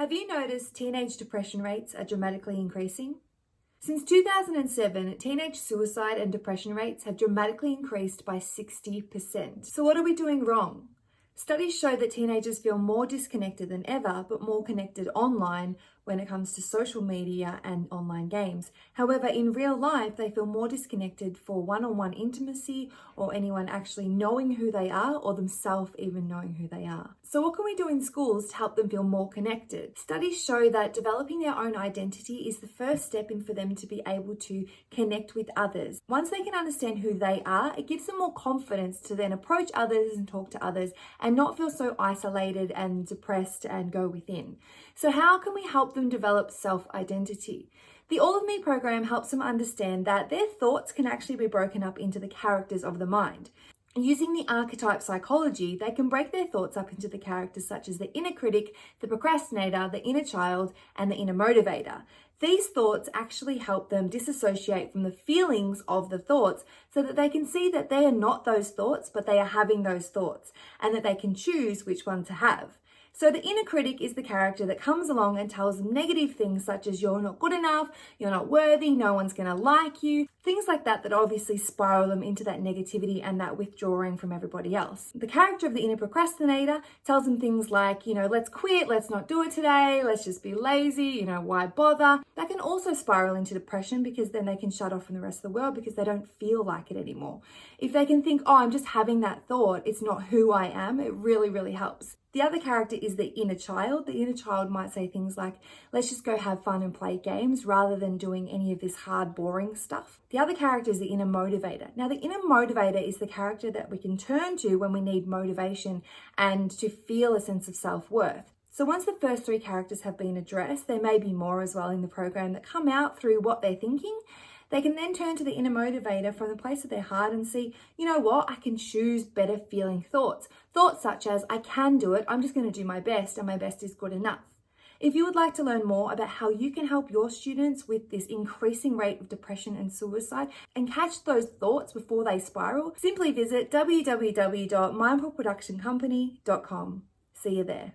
Have you noticed teenage depression rates are dramatically increasing? Since 2007, teenage suicide and depression rates have dramatically increased by 60%. So what are we doing wrong? Studies show that teenagers feel more disconnected than ever, but more connected online when it comes to social media and online games. However, in real life, they feel more disconnected for one-on-one intimacy or anyone actually knowing who they are or themselves even knowing who they are. So what can we do in schools to help them feel more connected? Studies show that developing their own identity is the first step in for them to be able to connect with others. Once they can understand who they are, it gives them more confidence to then approach others and talk to others and not feel so isolated and depressed and go within. So how can we help them develop self-identity? The All of Me program helps them understand that their thoughts can actually be broken up into the characters of the mind. Using the archetype psychology, they can break their thoughts up into the characters such as the inner critic, the procrastinator, the inner child, and the inner motivator. These thoughts actually help them disassociate from the feelings of the thoughts so that they can see that they are not those thoughts, but they are having those thoughts, and that they can choose which one to have. So the inner critic is the character that comes along and tells them negative things such as you're not good enough, you're not worthy, no one's going to like you, things like that obviously spiral them into that negativity and that withdrawing from everybody else. The character of the inner procrastinator tells them things like, let's quit, let's not do it today, let's just be lazy, why bother? That can also spiral into depression because then they can shut off from the rest of the world because they don't feel like it anymore. If they can think, I'm just having that thought, it's not who I am, it really, really helps. The other character is the inner child. The inner child might say things like, let's just go have fun and play games rather than doing any of this hard, boring stuff. The other character is the inner motivator. Now, the inner motivator is the character that we can turn to when we need motivation and to feel a sense of self-worth. So once the first three characters have been addressed, there may be more as well in the program that come out through what they're thinking. They can then turn to the inner motivator from the place of their heart and see, I can choose better feeling thoughts. Thoughts such as, I can do it, I'm just going to do my best, and my best is good enough. If you would like to learn more about how you can help your students with this increasing rate of depression and suicide and catch those thoughts before they spiral, simply visit www.mindfulproductioncompany.com. See you there.